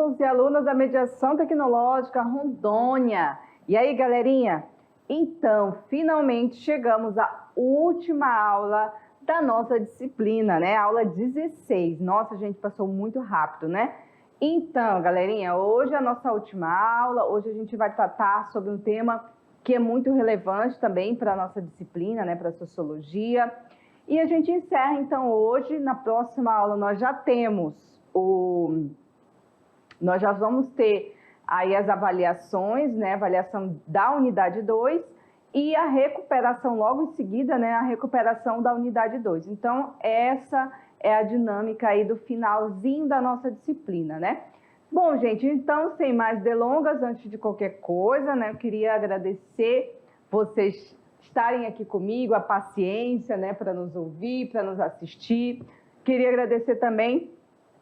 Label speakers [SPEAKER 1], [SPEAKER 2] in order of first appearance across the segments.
[SPEAKER 1] alunos e alunas da Mediação Tecnológica Rondônia. E aí, galerinha? Então, finalmente chegamos à última aula da nossa disciplina, né? Aula 16. Nossa, gente, passou muito rápido, né? Então, galerinha, hoje é a nossa última aula. Hoje a gente vai tratar sobre um tema que é muito relevante também para a nossa disciplina, né? Para a Sociologia. E a gente encerra, então, hoje. Na próxima aula nós já vamos ter aí as avaliações, né? Avaliação da unidade 2 e a recuperação logo em seguida, né? A recuperação da unidade 2. Então, essa é a dinâmica aí do finalzinho da nossa disciplina, né? Bom, gente, então, sem mais delongas, antes de qualquer coisa, né? Eu queria agradecer vocês estarem aqui comigo, a paciência, né? Para nos ouvir, para nos assistir. Queria agradecer também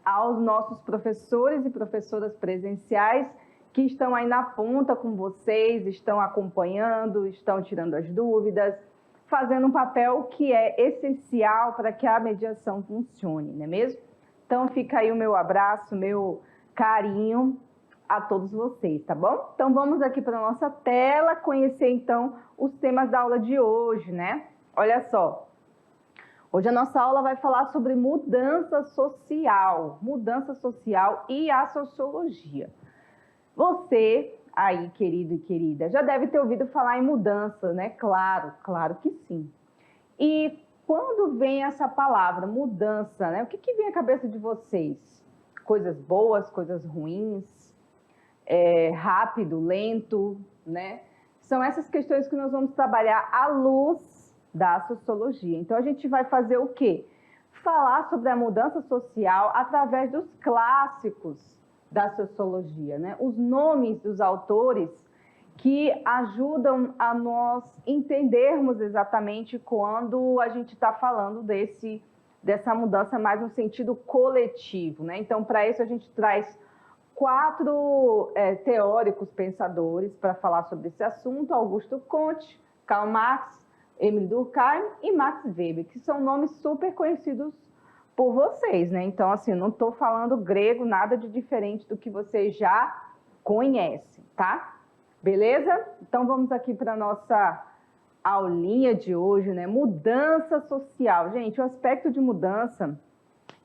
[SPEAKER 1] aos nossos professores e professoras presenciais que estão aí na ponta com vocês, estão acompanhando, estão tirando as dúvidas, fazendo um papel que é essencial para que a mediação funcione, não é mesmo? Então fica aí o meu abraço, meu carinho a todos vocês, tá bom? Então vamos aqui para a nossa tela conhecer então os temas da aula de hoje, né? Olha só. Hoje a nossa aula vai falar sobre mudança social e a sociologia. Você aí, querido e querida, já deve ter ouvido falar em mudança, né? Claro que sim. E quando vem essa palavra, mudança, né? O que vem à cabeça de vocês? Coisas boas, coisas ruins, rápido, lento, né? São essas questões que nós vamos trabalhar à luz da sociologia. Então, a gente vai fazer o quê? Falar sobre a mudança social através dos clássicos da sociologia, né? Os nomes dos autores que ajudam a nós entendermos exatamente quando a gente está falando dessa mudança mais no sentido coletivo, né? Então, para isso, a gente traz 4 teóricos pensadores para falar sobre esse assunto: Augusto Comte, Karl Marx, Émile Durkheim e Max Weber, que são nomes super conhecidos por vocês, né? Então, assim, eu não estou falando grego, nada de diferente do que vocês já conhecem, tá? Beleza? Então, vamos aqui para a nossa aulinha de hoje, né? Mudança social. Gente, o aspecto de mudança,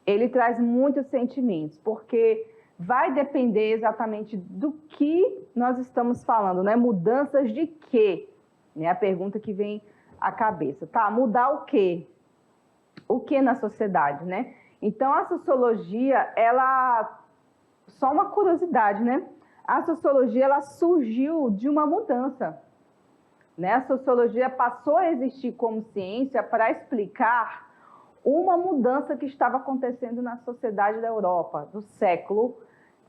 [SPEAKER 1] ele traz muitos sentimentos, porque vai depender exatamente do que nós estamos falando, né? Mudanças de quê? É a pergunta que vem à cabeça. Tá, mudar o quê? O que na sociedade, né? Então, a sociologia, só uma curiosidade, né? A sociologia, ela surgiu de uma mudança, né? A sociologia passou a existir como ciência para explicar uma mudança que estava acontecendo na sociedade da Europa, do século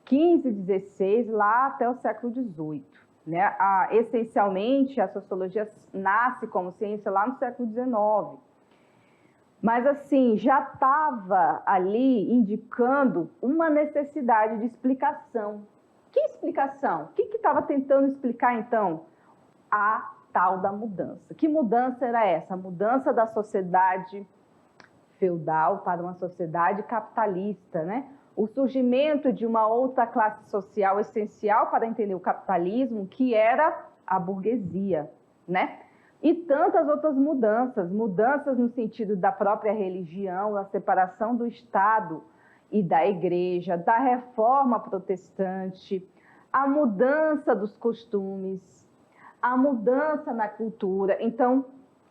[SPEAKER 1] XV, XVI, lá até o século XVIII. Né? Essencialmente, a sociologia nasce como ciência lá no século XIX. Mas, assim, já estava ali indicando uma necessidade de explicação. Que explicação? O que estava tentando explicar, então? A tal da mudança. Que mudança era essa? A mudança da sociedade feudal para uma sociedade capitalista, né? O surgimento de uma outra classe social essencial para entender o capitalismo, que era a burguesia, né? E tantas outras mudanças no sentido da própria religião, a separação do Estado e da Igreja, da reforma protestante, a mudança dos costumes, a mudança na cultura. Então,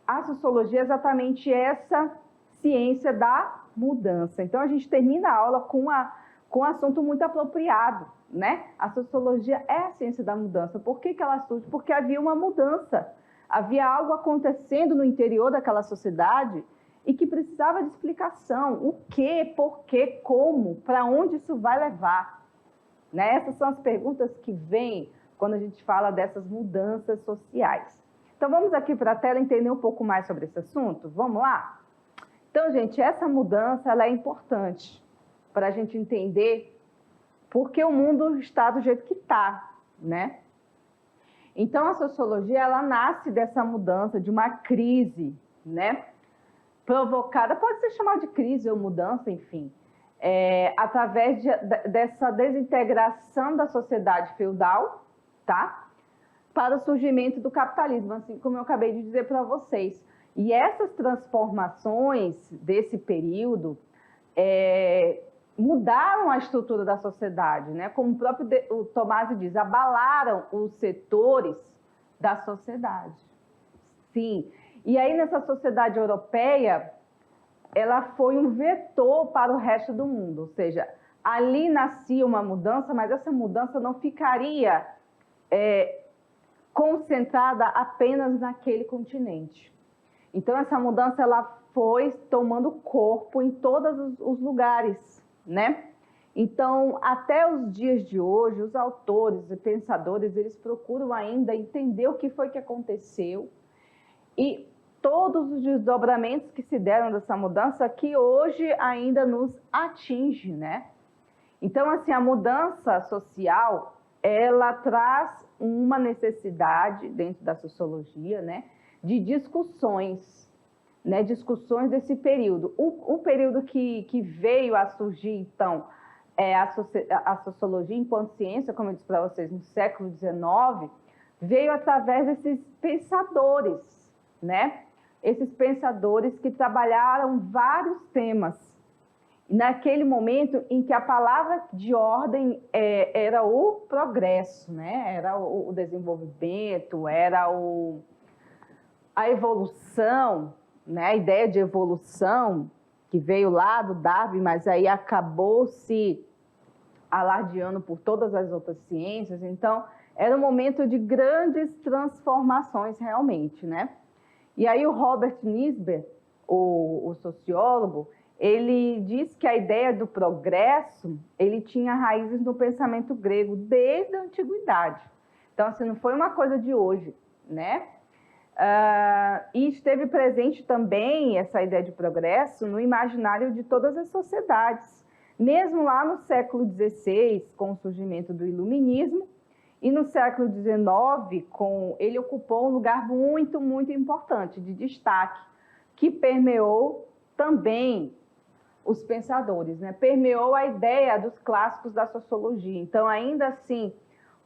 [SPEAKER 1] a sociologia é exatamente essa ciência da mudança. Então, a gente termina a aula com um assunto muito apropriado, né? A sociologia é a ciência da mudança. Por que ela surge? Porque havia uma mudança. Havia algo acontecendo no interior daquela sociedade e que precisava de explicação. O que, por quê, como, para onde isso vai levar? Né? Essas são as perguntas que vêm quando a gente fala dessas mudanças sociais. Então, vamos aqui para a tela entender um pouco mais sobre esse assunto? Vamos lá? Então, gente, essa mudança ela é importante para a gente entender por que o mundo está do jeito que está, né? Então, a sociologia, ela nasce dessa mudança, de uma crise, né? Provocada, pode ser chamada de crise ou mudança, enfim, através dessa desintegração da sociedade feudal, tá? Para o surgimento do capitalismo, assim como eu acabei de dizer para vocês. E essas transformações desse período mudaram a estrutura da sociedade, né? Como o próprio o Tomasi diz, abalaram os setores da sociedade. Sim. E aí, nessa sociedade europeia, ela foi um vetor para o resto do mundo, ou seja, ali nascia uma mudança, mas essa mudança não ficaria concentrada apenas naquele continente. Então, essa mudança ela foi tomando corpo em todos os lugares, né? Então, até os dias de hoje, os autores e pensadores, eles procuram ainda entender o que foi que aconteceu e todos os desdobramentos que se deram dessa mudança que hoje ainda nos atinge, né? Então, assim, a mudança social, ela traz uma necessidade dentro da sociologia, né, de discussões, né, discussões desse período. O período que veio a surgir, então, a sociologia enquanto ciência, como eu disse para vocês, no século XIX, veio através desses pensadores, né? Esses pensadores que trabalharam vários temas. Naquele momento em que a palavra de ordem era o progresso, né? Era o desenvolvimento, era a evolução, né? A ideia de evolução que veio lá do Darwin, mas aí acabou se alardeando por todas as outras ciências. Então, era um momento de grandes transformações realmente, né? E aí o Robert Nisbet, o sociólogo, ele diz que a ideia do progresso, ele tinha raízes no pensamento grego desde a antiguidade. Então, assim, não foi uma coisa de hoje, né? E esteve presente também essa ideia de progresso no imaginário de todas as sociedades, mesmo lá no século XVI, com o surgimento do Iluminismo, e no século XIX, ele ocupou um lugar muito, muito importante, de destaque, que permeou também os pensadores, né? Permeou a ideia dos clássicos da sociologia. Então, ainda assim,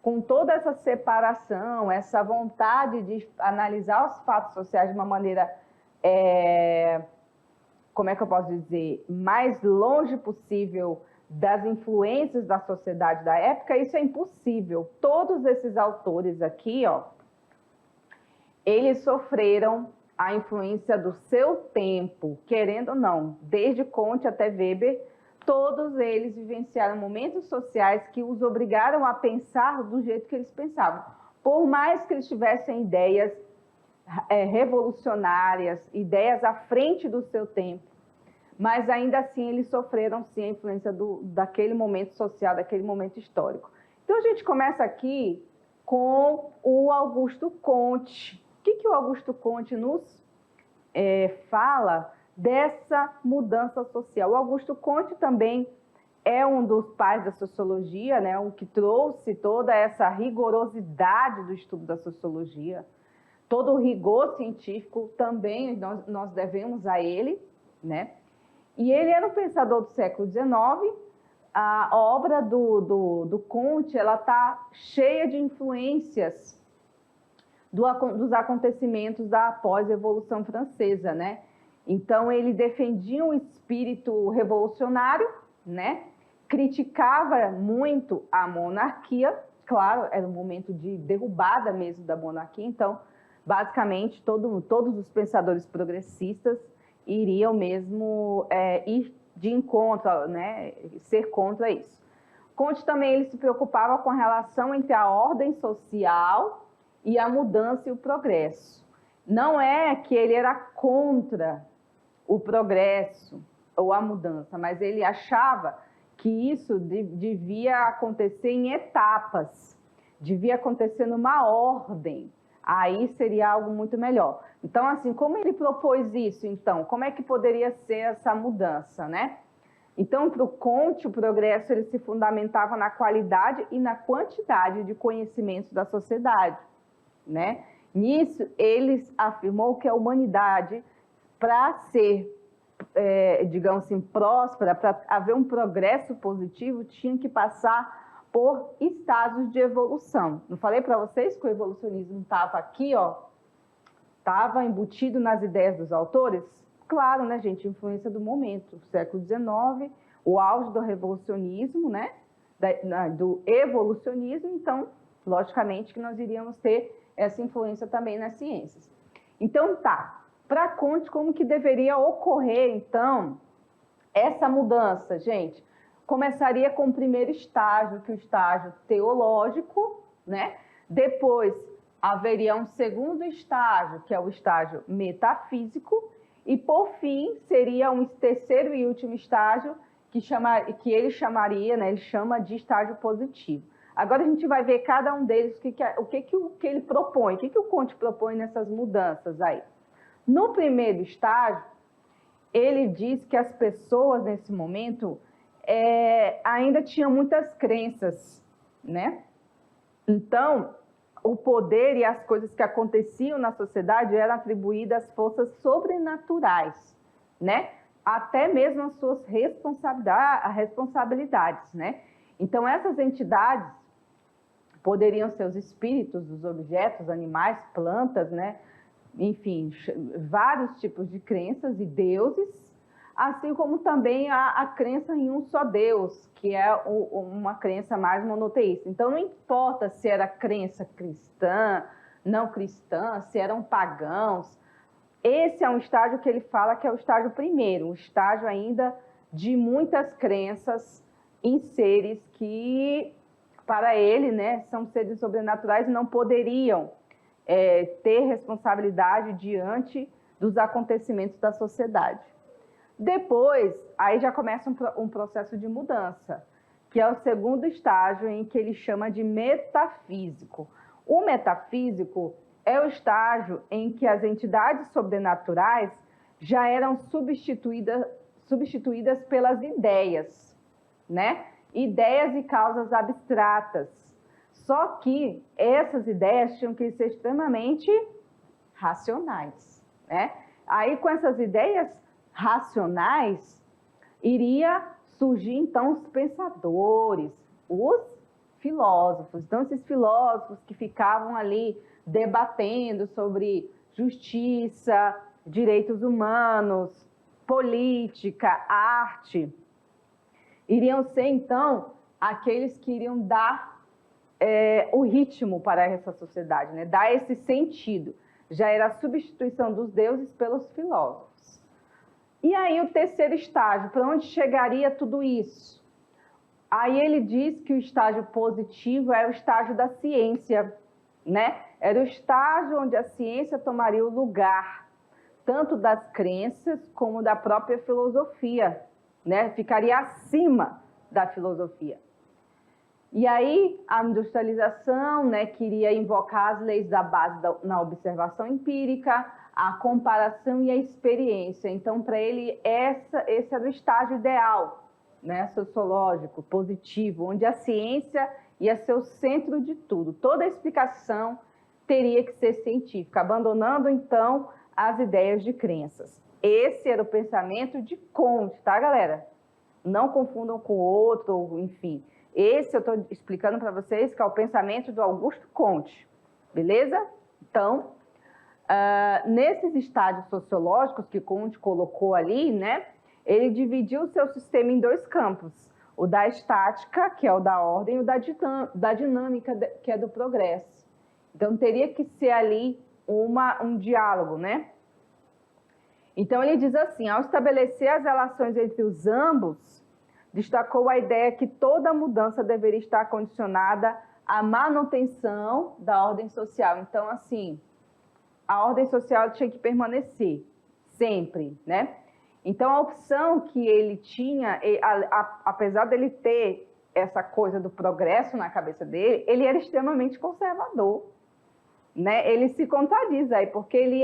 [SPEAKER 1] com toda essa separação, essa vontade de analisar os fatos sociais de uma maneira, como é que eu posso dizer, mais longe possível das influências da sociedade da época, isso é impossível. Todos esses autores aqui, ó, eles sofreram a influência do seu tempo, querendo ou não, desde Comte até Weber, todos eles vivenciaram momentos sociais que os obrigaram a pensar do jeito que eles pensavam. Por mais que eles tivessem ideias revolucionárias, ideias à frente do seu tempo, mas ainda assim eles sofreram sim a influência daquele momento social, daquele momento histórico. Então a gente começa aqui com o Augusto Comte. O que o Augusto Comte nos fala dessa mudança social? O Augusto Comte também é um dos pais da sociologia, né? O que trouxe toda essa rigorosidade do estudo da sociologia, todo o rigor científico também nós devemos a ele, né? E ele era um pensador do século XIX. A obra do Comte, ela está cheia de influências dos acontecimentos da pós-Revolução Francesa, né? Então, ele defendia um espírito revolucionário, né? Criticava muito a monarquia, claro, era um momento de derrubada mesmo da monarquia, então, basicamente, todos os pensadores progressistas iriam mesmo ir de encontro, né? Ser contra isso. Comte também ele se preocupava com a relação entre a ordem social e a mudança e o progresso. Não é que ele era contra o progresso ou a mudança, mas ele achava que isso devia acontecer em etapas, devia acontecer numa ordem, aí seria algo muito melhor. Então, assim, como ele propôs isso, então? Como é que poderia ser essa mudança, né? Então, para o Comte, o progresso ele se fundamentava na qualidade e na quantidade de conhecimentos da sociedade, né? Nisso, ele afirmou que a humanidade, para ser digamos assim, próspera, para haver um progresso positivo, tinha que passar por estágios de evolução. Não falei para vocês que o evolucionismo estava aqui, ó, estava embutido nas ideias dos autores? Claro, né, gente, influência do momento, século XIX, o auge do revolucionismo, né, do evolucionismo, então, logicamente que nós iríamos ter essa influência também nas ciências. Então, tá, para Comte, como que deveria ocorrer, então, essa mudança, gente? Começaria com o primeiro estágio, que é o estágio teológico, né? Depois haveria um segundo estágio, que é o estágio metafísico, e por fim seria um terceiro e último estágio que ele chamaria, né? Ele chama de estágio positivo. Agora a gente vai ver cada um deles, o que ele propõe, o que o Comte propõe nessas mudanças aí. No primeiro estágio, ele diz que as pessoas, nesse momento, ainda tinham muitas crenças, né? Então, o poder e as coisas que aconteciam na sociedade eram atribuídas às forças sobrenaturais, né? Até mesmo as suas responsabilidades, né? Então, essas entidades poderiam ser os espíritos dos objetos, animais, plantas, né? Enfim, vários tipos de crenças e deuses, assim como também a crença em um só Deus, que é uma crença mais monoteísta. Então, não importa se era crença cristã, não cristã, se eram pagãos. Esse é um estágio que ele fala que é o estágio primeiro, um estágio ainda de muitas crenças em seres que, para ele, né, são seres sobrenaturais e não poderiam ter responsabilidade diante dos acontecimentos da sociedade. Depois, aí já começa um processo de mudança, que é o segundo estágio, em que ele chama de metafísico. O metafísico é o estágio em que as entidades sobrenaturais já eram substituídas pelas ideias, né? Ideias e causas abstratas. Só que essas ideias tinham que ser extremamente racionais, né? Aí, com essas ideias racionais, iria surgir, então, os pensadores, os filósofos. Então, esses filósofos que ficavam ali debatendo sobre justiça, direitos humanos, política, arte, iriam ser, então, aqueles que iriam dar o ritmo para essa sociedade, né? Dar esse sentido. Já era a substituição dos deuses pelos filósofos. E aí o terceiro estágio, para onde chegaria tudo isso? Aí ele diz que o estágio positivo é o estágio da ciência, né? Era o estágio onde a ciência tomaria o lugar, tanto das crenças como da própria filosofia, né? Ficaria acima da filosofia. E aí, a industrialização, né, queria invocar as leis da base na observação empírica, a comparação e a experiência. Então, para ele, esse era o estágio ideal, né, sociológico, positivo, onde a ciência ia ser o centro de tudo. Toda a explicação teria que ser científica, abandonando, então, as ideias de crenças. Esse era o pensamento de Comte, tá, galera? Não confundam com outro, enfim. Esse eu estou explicando para vocês que é o pensamento do Augusto Comte, beleza? Então, nesses estágios sociológicos que Comte colocou ali, né, ele dividiu o seu sistema em dois campos, o da estática, que é o da ordem, e o da dinâmica, que é do progresso. Então, teria que ser ali um diálogo, né? Então, ele diz assim, ao estabelecer as relações entre os ambos, destacou a ideia que toda mudança deveria estar condicionada à manutenção da ordem social. Então, assim, a ordem social tinha que permanecer, sempre, né? Então, a opção que ele tinha, apesar dele ter essa coisa do progresso na cabeça dele, ele era extremamente conservador, né? Ele se contradiz aí, porque ele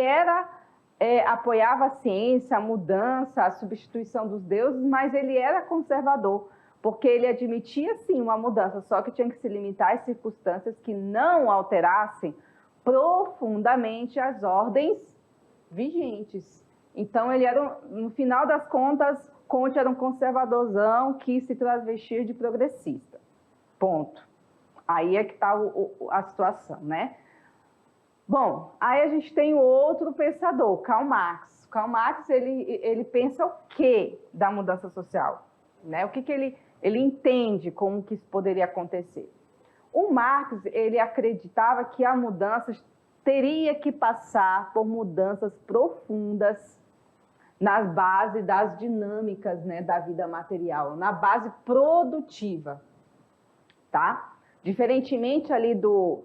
[SPEAKER 1] apoiava a ciência, a mudança, a substituição dos deuses, mas ele era conservador, porque ele admitia, sim, uma mudança, só que tinha que se limitar às circunstâncias que não alterassem profundamente as ordens vigentes. Então, ele era, no final das contas, Comte era um conservadorzão que se travestia de progressista. Ponto. Aí é que está a situação, né? Bom, aí a gente tem outro pensador, Karl Marx. Karl Marx, ele pensa o quê da mudança social? Né? O que ele entende como que isso poderia acontecer? O Marx, ele acreditava que a mudança teria que passar por mudanças profundas nas bases das dinâmicas, né, da vida material, na base produtiva, tá? Diferentemente ali do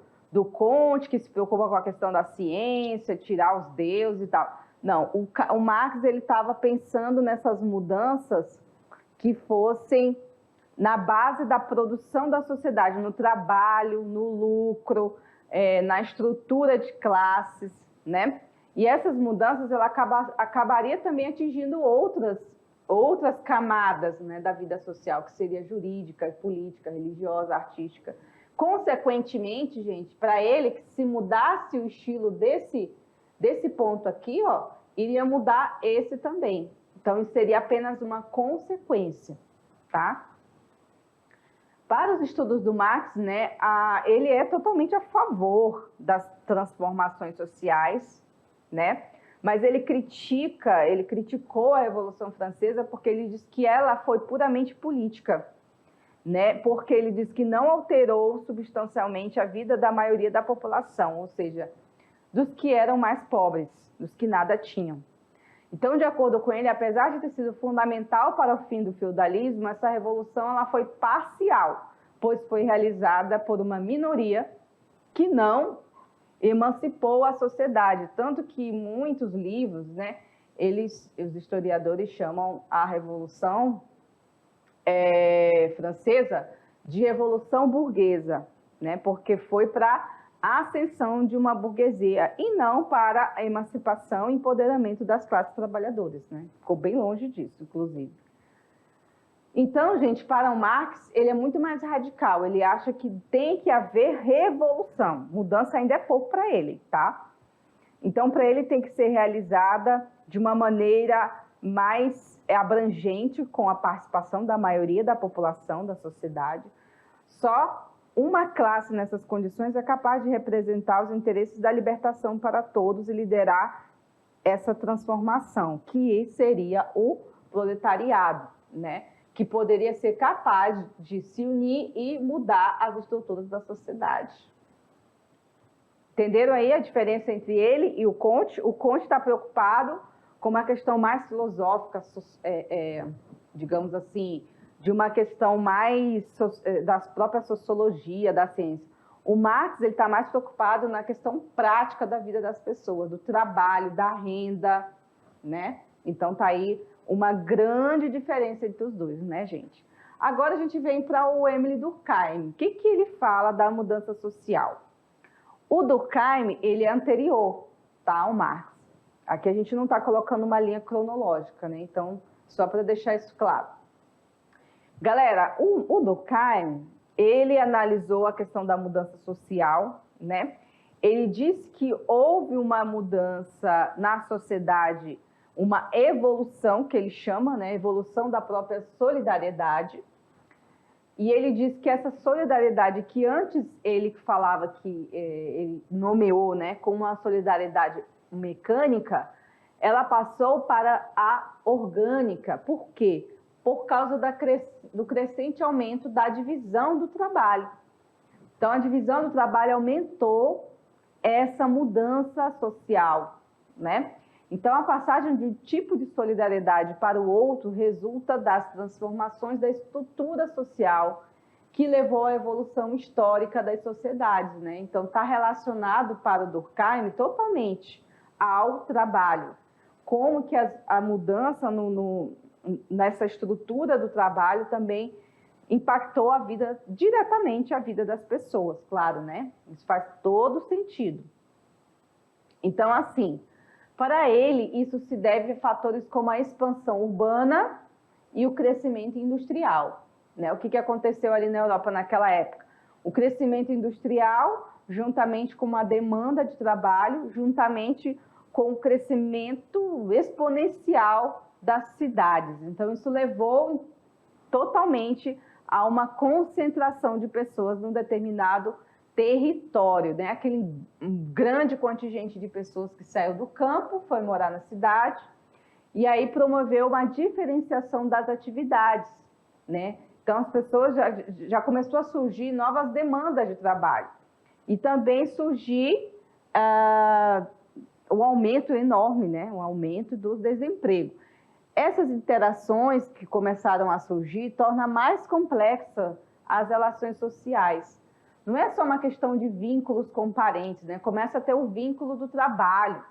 [SPEAKER 1] Comte, que se preocupa com a questão da ciência, tirar os deuses e tal. Não, o Marx ele estava pensando nessas mudanças que fossem na base da produção da sociedade, no trabalho, no lucro, na estrutura de classes, né? E essas mudanças ela acabaria também atingindo outras camadas, né, da vida social, que seria jurídica, política, religiosa, artística. Consequentemente, gente, para ele, que se mudasse o estilo desse ponto aqui, ó, iria mudar esse também. Então, isso seria apenas uma consequência, tá? Para os estudos do Marx, né, ele é totalmente a favor das transformações sociais, né? Mas ele criticou a Revolução Francesa porque ele diz que ela foi puramente política, né? Porque ele diz que não alterou substancialmente a vida da maioria da população, ou seja, dos que eram mais pobres, dos que nada tinham. Então, de acordo com ele, apesar de ter sido fundamental para o fim do feudalismo, essa revolução ela foi parcial, pois foi realizada por uma minoria que não emancipou a sociedade. Tanto que muitos livros, né, os historiadores chamam a Revolução Francesa de Revolução Burguesa, né, porque foi para a ascensão de uma burguesia e não para a emancipação e empoderamento das classes trabalhadoras, né? Ficou bem longe disso, inclusive. Então, gente, para o Marx, ele é muito mais radical. Ele acha que tem que haver revolução. Mudança ainda é pouco para ele, tá? Então, para ele tem que ser realizada de uma maneira mais abrangente, com a participação da maioria da população, da sociedade. Só uma classe nessas condições é capaz de representar os interesses da libertação para todos e liderar essa transformação, que seria o proletariado, né? Que poderia ser capaz de se unir e mudar as estruturas da sociedade. Entenderam aí a diferença entre ele e o Comte? O Comte está preocupado com uma questão mais filosófica, digamos assim, de uma questão mais da própria sociologia, da ciência. O Marx está mais preocupado na questão prática da vida das pessoas, do trabalho, da renda, né? Então, está aí uma grande diferença entre os dois, né, gente? Agora a gente vem para o Émile Durkheim. O que ele fala da mudança social? O Durkheim, ele é anterior, tá, ao Marx. Aqui a gente não está colocando uma linha cronológica, né? Então, só para deixar isso claro. Galera, o Durkheim, ele analisou a questão da mudança social, né? Ele disse que houve uma mudança na sociedade, uma evolução, que ele chama, né? Evolução da própria solidariedade. E ele diz que essa solidariedade que antes ele falava que ele nomeou, né, como uma solidariedade mecânica, ela passou para a orgânica. Por quê? Por causa do crescente aumento da divisão do trabalho. Então, a divisão do trabalho aumentou essa mudança social, né? Então, a passagem de um tipo de solidariedade para o outro resulta das transformações da estrutura social que levou à evolução histórica das sociedades, né? Então, está relacionado para o Durkheim totalmente ao trabalho. Como que a mudança nessa estrutura do trabalho também impactou diretamente a vida das pessoas, claro, né? Isso faz todo sentido. Então, assim, para ele, isso se deve a fatores como a expansão urbana e o crescimento industrial, né? O que aconteceu ali na Europa naquela época? O crescimento industrial, juntamente com uma demanda de trabalho, juntamente com o crescimento exponencial das cidades. Então, isso levou totalmente a uma concentração de pessoas num determinado território, né? Aquele grande contingente de pessoas que saiu do campo, foi morar na cidade, e aí promoveu uma diferenciação das atividades, né? Então, as pessoas já começou a surgir novas demandas de trabalho. E também surgir o aumento enorme, né? O aumento do desemprego. Essas interações que começaram a surgir tornam mais complexa as relações sociais. Não é só uma questão de vínculos com parentes, né? Começa a ter o vínculo do trabalho,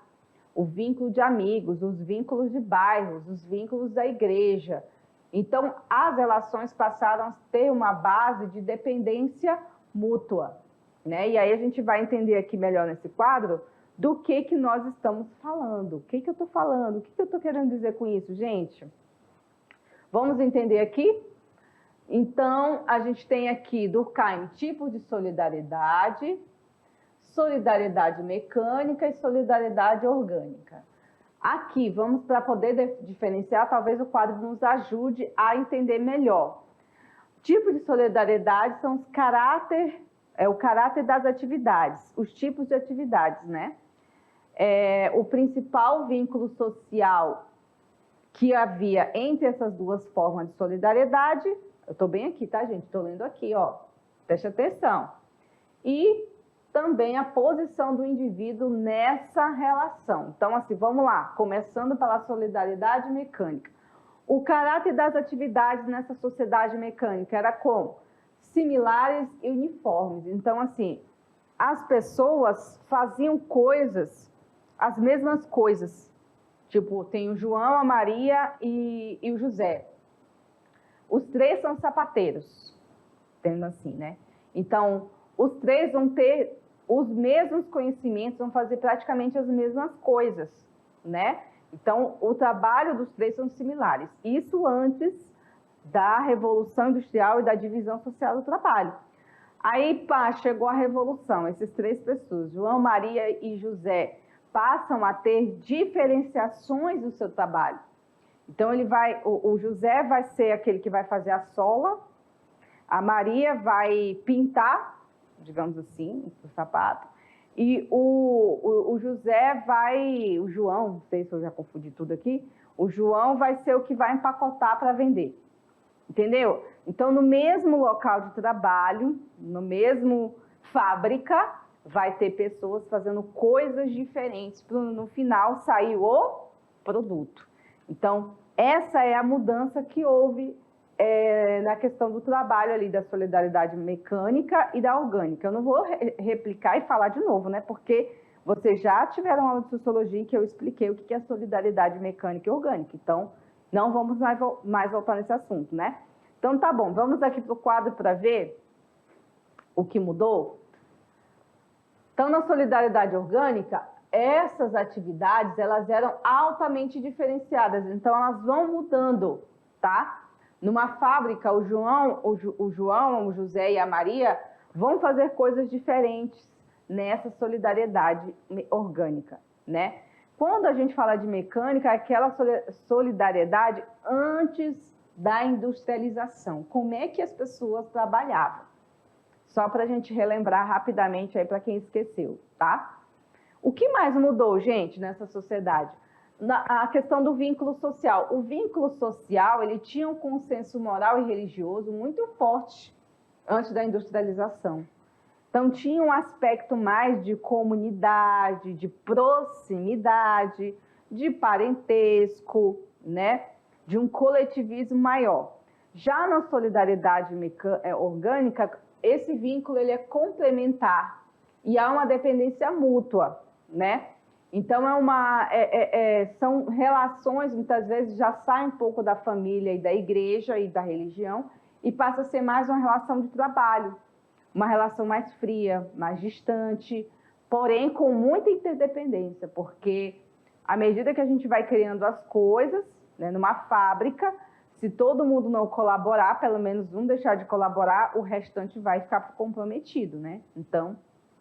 [SPEAKER 1] o vínculo de amigos, os vínculos de bairros, os vínculos da igreja. Então, as relações passaram a ter uma base de dependência mútua, né? E aí a gente vai entender aqui melhor nesse quadro do que nós estamos falando. O que eu estou falando? O que eu estou querendo dizer com isso, gente? Vamos entender aqui? Então, a gente tem aqui, Durkheim, tipos de solidariedade, solidariedade mecânica e solidariedade orgânica. Aqui, vamos para poder diferenciar, talvez o quadro nos ajude a entender melhor. Tipos de solidariedade são o caráter das atividades, os tipos de atividades, né? O principal vínculo social que havia entre essas duas formas de solidariedade, eu estou bem aqui, tá, gente? Estou lendo aqui, ó. Preste atenção. E também a posição do indivíduo nessa relação. Então, assim, vamos lá, começando pela solidariedade mecânica. O caráter das atividades nessa sociedade mecânica era como? Similares e uniformes. Então, assim, as pessoas faziam coisas, as mesmas coisas. Tipo, tem o João, a Maria e o José. Os três são sapateiros, tendo assim, né? Então, os três vão ter os mesmos conhecimentos, vão fazer praticamente as mesmas coisas, né? Então, o trabalho dos três são similares. Isso antes da Revolução Industrial e da divisão social do trabalho. Aí, pá, chegou a Revolução, essas três pessoas, João, Maria e José, passam a ter diferenciações no seu trabalho. Então, o José vai ser aquele que vai fazer a sola, a Maria vai pintar, digamos assim, o sapato, e o João, não sei se eu já confundi tudo aqui, o João vai ser o que vai empacotar para vender, entendeu? Então, no mesmo local de trabalho, no mesmo fábrica, vai ter pessoas fazendo coisas diferentes para no final sair o produto. Então, essa é a mudança que houve na questão do trabalho ali, da solidariedade mecânica e da orgânica. Eu não vou replicar e falar de novo, né? Porque vocês já tiveram aula de sociologia em que eu expliquei o que é solidariedade mecânica e orgânica. Então, não vamos mais voltar nesse assunto, né? Então, tá bom. Vamos aqui para o quadro para ver o que mudou. Então, na solidariedade orgânica, essas atividades, elas eram altamente diferenciadas. Então, elas vão mudando, tá? Numa fábrica, o João, o José e a Maria vão fazer coisas diferentes nessa solidariedade orgânica, né? Quando a gente fala de mecânica, é aquela solidariedade antes da industrialização. Como é que as pessoas trabalhavam? Só para a gente relembrar rapidamente aí para quem esqueceu, tá? O que mais mudou, gente, nessa sociedade? A questão do vínculo social. O vínculo social, ele tinha um consenso moral e religioso muito forte antes da industrialização. Então, tinha um aspecto mais de comunidade, de proximidade, de parentesco, né? De um coletivismo maior. Já na solidariedade orgânica, esse vínculo ele é complementar e há uma dependência mútua, né? Então, são relações, muitas vezes, já saem um pouco da família e da igreja e da religião e passa a ser mais uma relação de trabalho, uma relação mais fria, mais distante, porém com muita interdependência, porque à medida que a gente vai criando as coisas, né, numa fábrica, se todo mundo não colaborar, pelo menos um deixar de colaborar, o restante vai ficar comprometido, né? Então,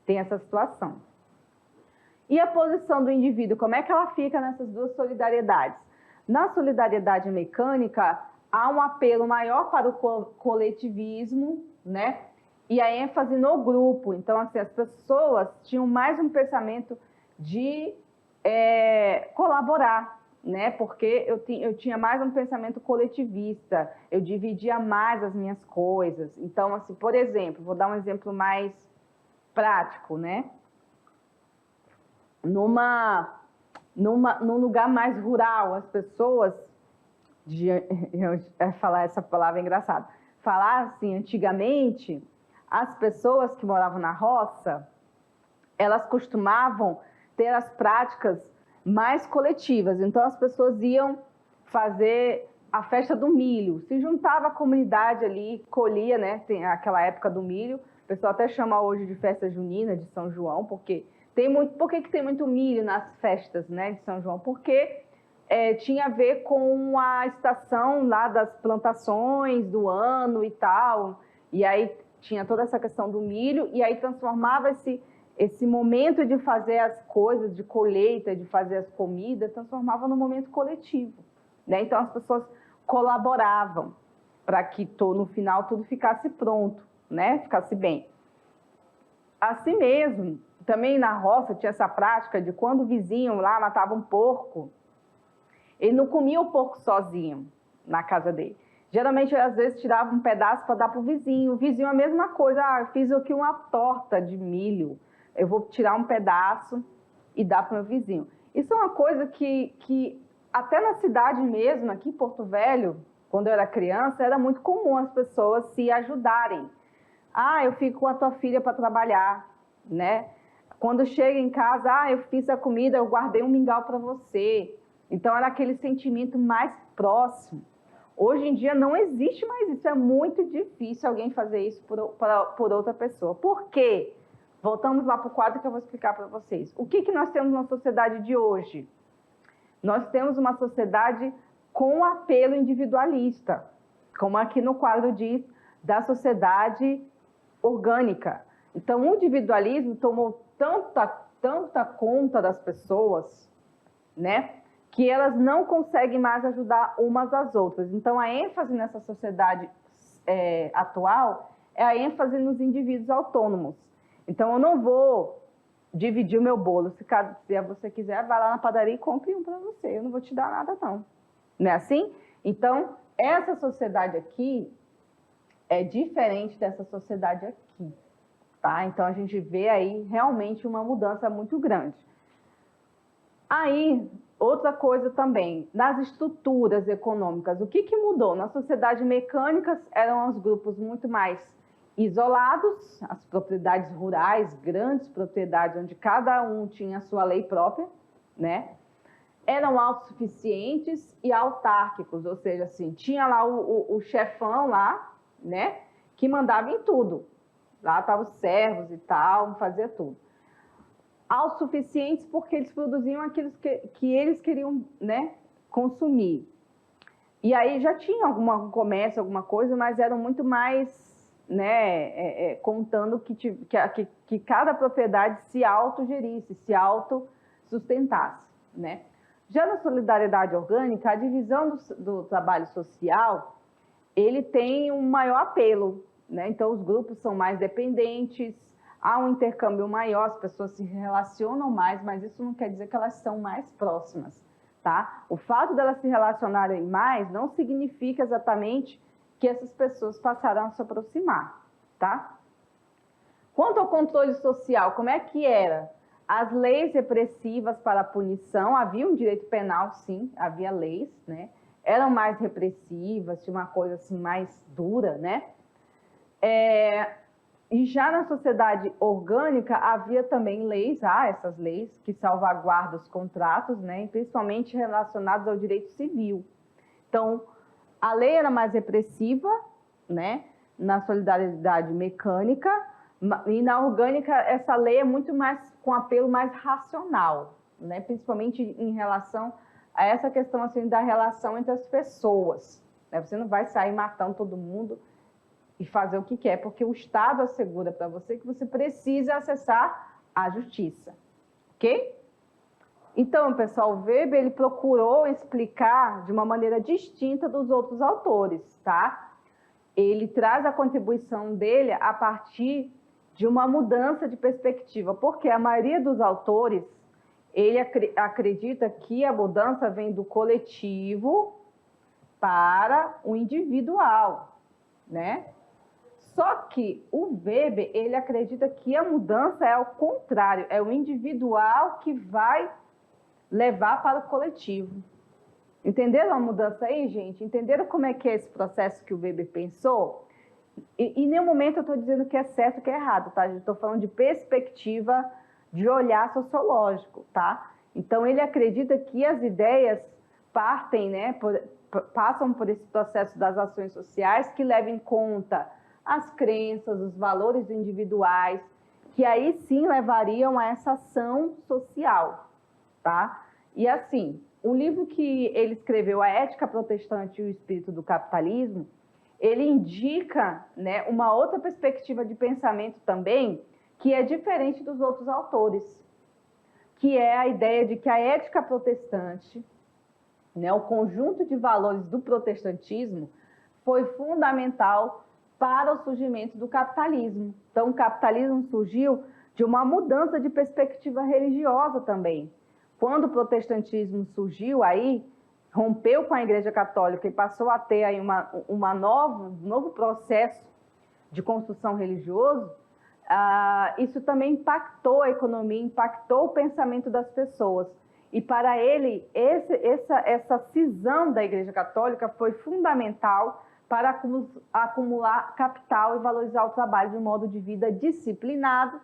[SPEAKER 1] tem essa situação. E a posição do indivíduo, como é que ela fica nessas duas solidariedades? Na solidariedade mecânica, há um apelo maior para o coletivismo, né? E a ênfase no grupo. Então, assim, as pessoas tinham mais um pensamento de colaborar, né? Porque eu tinha mais um pensamento coletivista, eu dividia mais as minhas coisas. Então, assim, por exemplo, vou dar um exemplo mais prático, né? Num lugar mais rural, as pessoas, falar essa palavra é engraçada, falar assim, antigamente, as pessoas que moravam na roça, elas costumavam ter as práticas mais coletivas. Então, as pessoas iam fazer a festa do milho, se juntava a comunidade ali, colhia, né? Tem aquela época do milho, o pessoal até chama hoje de festa junina, de São João, porque por que tem muito milho nas festas, né, de São João? Porque tinha a ver com a estação lá das plantações do ano e tal, e aí tinha toda essa questão do milho, e aí transformava esse momento de fazer as coisas, de colheita, de fazer as comidas, transformava num momento coletivo, né? Então as pessoas colaboravam para que no final tudo ficasse pronto, né? Ficasse bem. Assim mesmo, também na roça tinha essa prática de quando o vizinho lá matava um porco, ele não comia o porco sozinho na casa dele. Geralmente, às vezes, tirava um pedaço para dar para o vizinho. O vizinho, a mesma coisa. Eu fiz aqui uma torta de milho. Eu vou tirar um pedaço e dar para o meu vizinho. Isso é uma coisa que até na cidade mesmo, aqui em Porto Velho, quando eu era criança, era muito comum as pessoas se ajudarem. Eu fico com a tua filha para trabalhar, né? Quando chega em casa, eu fiz a comida, eu guardei um mingau para você. Então, era aquele sentimento mais próximo. Hoje em dia não existe mais isso, é muito difícil alguém fazer isso por outra pessoa. Por quê? Voltamos lá para o quadro que eu vou explicar para vocês. O que nós temos na sociedade de hoje? Nós temos uma sociedade com apelo individualista, como aqui no quadro diz, da sociedade orgânica. Então, o individualismo tomou tanta conta das pessoas, né, que elas não conseguem mais ajudar umas às outras. Então, a ênfase nessa sociedade atual é a ênfase nos indivíduos autônomos. Então, eu não vou dividir o meu bolo. Se você quiser, vai lá na padaria e compre um para você. Eu não vou te dar nada, não. Não é assim? Então, essa sociedade aqui é diferente dessa sociedade aqui. Tá? Então, a gente vê aí realmente uma mudança muito grande. Aí, outra coisa também, nas estruturas econômicas, o que mudou? Na sociedade mecânica eram os grupos muito mais isolados, as propriedades rurais, grandes propriedades, onde cada um tinha a sua lei própria, né? Eram autossuficientes e autárquicos, ou seja, assim, tinha lá o chefão lá, né? Que mandava em tudo. Lá estavam os servos e tal, fazia tudo. Autossuficientes porque eles produziam aquilo que eles queriam, né, consumir. E aí já tinha algum comércio, alguma coisa, mas eram muito mais, né, contando que cada propriedade se autogerisse, se autossustentasse, né? Já na solidariedade orgânica, a divisão do trabalho social, ele tem um maior apelo, né? Então, os grupos são mais dependentes, há um intercâmbio maior, as pessoas se relacionam mais, mas isso não quer dizer que elas são mais próximas, tá? O fato delas se relacionarem mais não significa exatamente que essas pessoas passarão a se aproximar, tá? Quanto ao controle social, como é que era? As leis repressivas para a punição, havia um direito penal, sim, havia leis, né? Eram mais repressivas, tinha uma coisa assim mais dura, né? E já na sociedade orgânica havia também leis, essas leis que salvaguardam os contratos, né, principalmente relacionados ao direito civil. Então, a lei era mais repressiva, né, na solidariedade mecânica, e na orgânica essa lei é muito mais com apelo mais racional, né, principalmente em relação a essa questão assim da relação entre as pessoas. Né? Você não vai sair matando todo mundo e fazer o que quer, porque o Estado assegura para você que você precisa acessar a justiça, ok? Então, pessoal, o Weber ele procurou explicar de uma maneira distinta dos outros autores, tá? Ele traz a contribuição dele a partir de uma mudança de perspectiva, porque a maioria dos autores, ele acredita que a mudança vem do coletivo para o individual, né? Só que o Weber, ele acredita que a mudança é ao contrário, é o individual que vai levar para o coletivo. Entenderam a mudança aí, gente? Entenderam como é que é esse processo que o Weber pensou? E em nenhum momento eu estou dizendo que é certo ou que é errado, tá? Eu estou falando de perspectiva de olhar sociológico, tá? Então, ele acredita que as ideias partem, né, passam por esse processo das ações sociais que levam em conta as crenças, os valores individuais, que aí sim levariam a essa ação social, tá? E assim, o livro que ele escreveu, A Ética Protestante e o Espírito do Capitalismo, ele indica, né, uma outra perspectiva de pensamento também, que é diferente dos outros autores, que é a ideia de que a ética protestante, né, o conjunto de valores do protestantismo, foi fundamental para o surgimento do capitalismo. Então, o capitalismo surgiu de uma mudança de perspectiva religiosa também. Quando o protestantismo surgiu aí, rompeu com a Igreja Católica e passou a ter aí um novo processo de construção religioso, isso também impactou a economia, impactou o pensamento das pessoas. E para ele, essa cisão da Igreja Católica foi fundamental para acumular capital e valorizar o trabalho de um modo de vida disciplinado,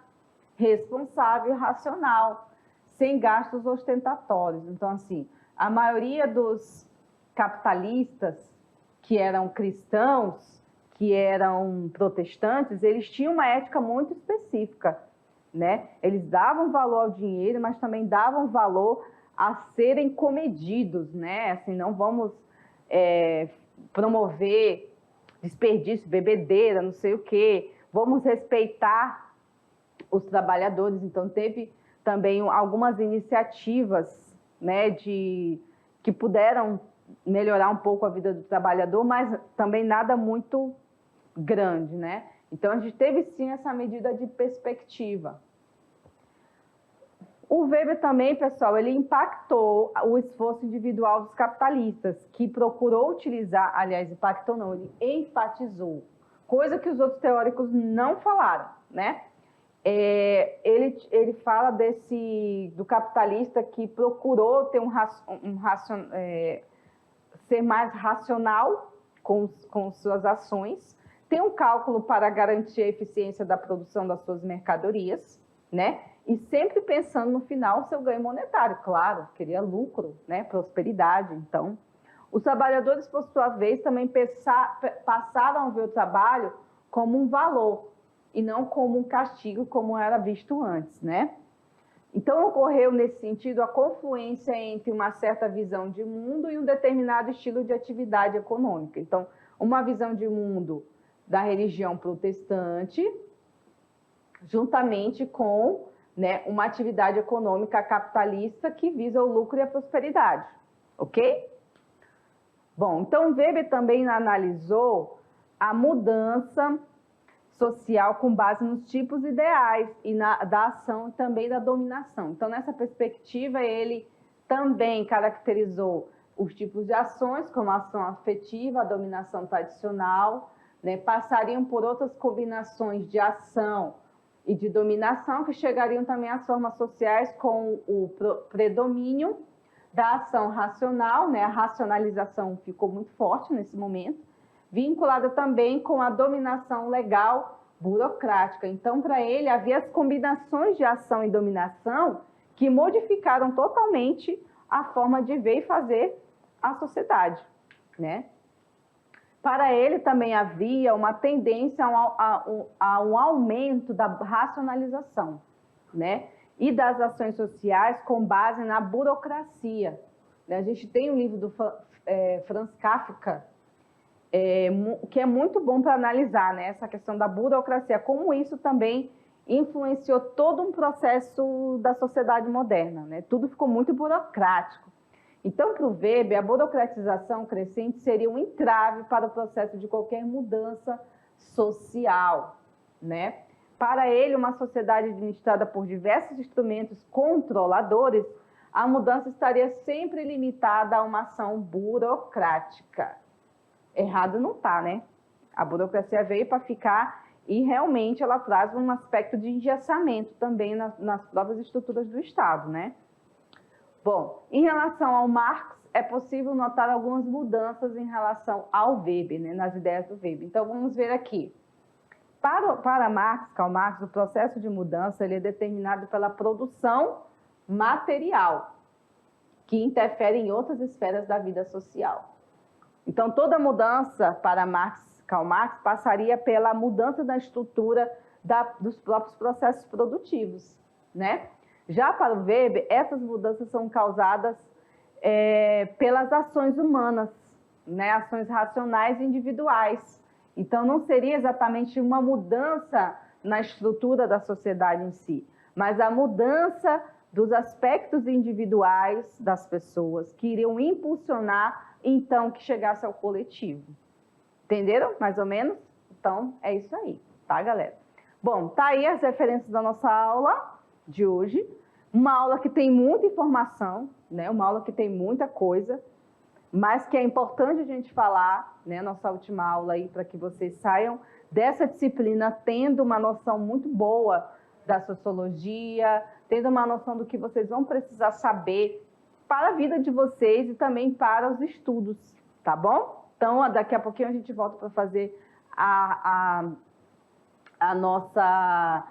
[SPEAKER 1] responsável e racional, sem gastos ostentatórios. Então, assim, a maioria dos capitalistas que eram cristãos, que eram protestantes, eles tinham uma ética muito específica, né? Eles davam valor ao dinheiro, mas também davam valor a serem comedidos, né? Assim, não vamos promover desperdício, bebedeira, não sei o quê. Vamos respeitar os trabalhadores. Então, teve também algumas iniciativas, né, que puderam melhorar um pouco a vida do trabalhador, mas também nada muito grande, né? Então, a gente teve sim essa medida de perspectiva. O Weber também, pessoal, ele impactou o esforço individual dos capitalistas, que procurou utilizar, aliás, impactou não, ele enfatizou, coisa que os outros teóricos não falaram, né? Ele fala do capitalista que procurou ter ser mais racional com suas ações, ter um cálculo para garantir a eficiência da produção das suas mercadorias, né? E sempre pensando no final o seu ganho monetário, claro, queria lucro, né? Prosperidade. Então, os trabalhadores, por sua vez, também passaram a ver o trabalho como um valor e não como um castigo, como era visto antes, né? Então, ocorreu, nesse sentido, a confluência entre uma certa visão de mundo e um determinado estilo de atividade econômica. Então, uma visão de mundo da religião protestante, juntamente com, né, uma atividade econômica capitalista que visa o lucro e a prosperidade, ok? Bom, então Weber também analisou a mudança social com base nos tipos ideais e da ação e também da dominação. Então, nessa perspectiva, ele também caracterizou os tipos de ações, como a ação afetiva, a dominação tradicional, né, passariam por outras combinações de ação e de dominação, que chegariam também às formas sociais com o predomínio da ação racional, né? A racionalização ficou muito forte nesse momento, vinculada também com a dominação legal burocrática. Então, para ele, havia as combinações de ação e dominação que modificaram totalmente a forma de ver e fazer a sociedade, né? Para ele também havia uma tendência a um aumento da racionalização, né? E das ações sociais com base na burocracia. A gente tem um livro do Franz Kafka, que é muito bom para analisar, né? Essa questão da burocracia, como isso também influenciou todo um processo da sociedade moderna, né? Tudo ficou muito burocrático. Então, para o Weber, a burocratização crescente seria um entrave para o processo de qualquer mudança social, né? Para ele, uma sociedade administrada por diversos instrumentos controladores, a mudança estaria sempre limitada a uma ação burocrática. Errado não está, né? A burocracia veio para ficar e realmente ela traz um aspecto de engessamento também nas próprias estruturas do Estado, né? Bom, em relação ao Marx, é possível notar algumas mudanças em relação ao Weber, né, nas ideias do Weber. Então, vamos ver aqui. Para Marx, Karl Marx, o processo de mudança ele é determinado pela produção material, que interfere em outras esferas da vida social. Então, toda mudança para Karl Marx passaria pela mudança da estrutura dos próprios processos produtivos, né? Já para o Weber, essas mudanças são causadas pelas ações humanas, né? Ações racionais e individuais. Então, não seria exatamente uma mudança na estrutura da sociedade em si, mas a mudança dos aspectos individuais das pessoas que iriam impulsionar, então, que chegasse ao coletivo. Entenderam, mais ou menos? Então, é isso aí, tá, galera? Bom, tá aí as referências da nossa aula de hoje. Uma aula que tem muita informação, né? Uma aula que tem muita coisa, mas que é importante a gente falar, né? Nossa última aula aí, para que vocês saiam dessa disciplina tendo uma noção muito boa da sociologia, tendo uma noção do que vocês vão precisar saber para a vida de vocês e também para os estudos, tá bom? Então, daqui a pouquinho a gente volta para fazer a nossa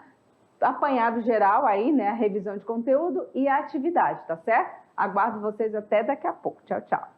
[SPEAKER 1] apanhado geral aí, né? A revisão de conteúdo e a atividade, tá certo? Aguardo vocês até daqui a pouco. Tchau, tchau.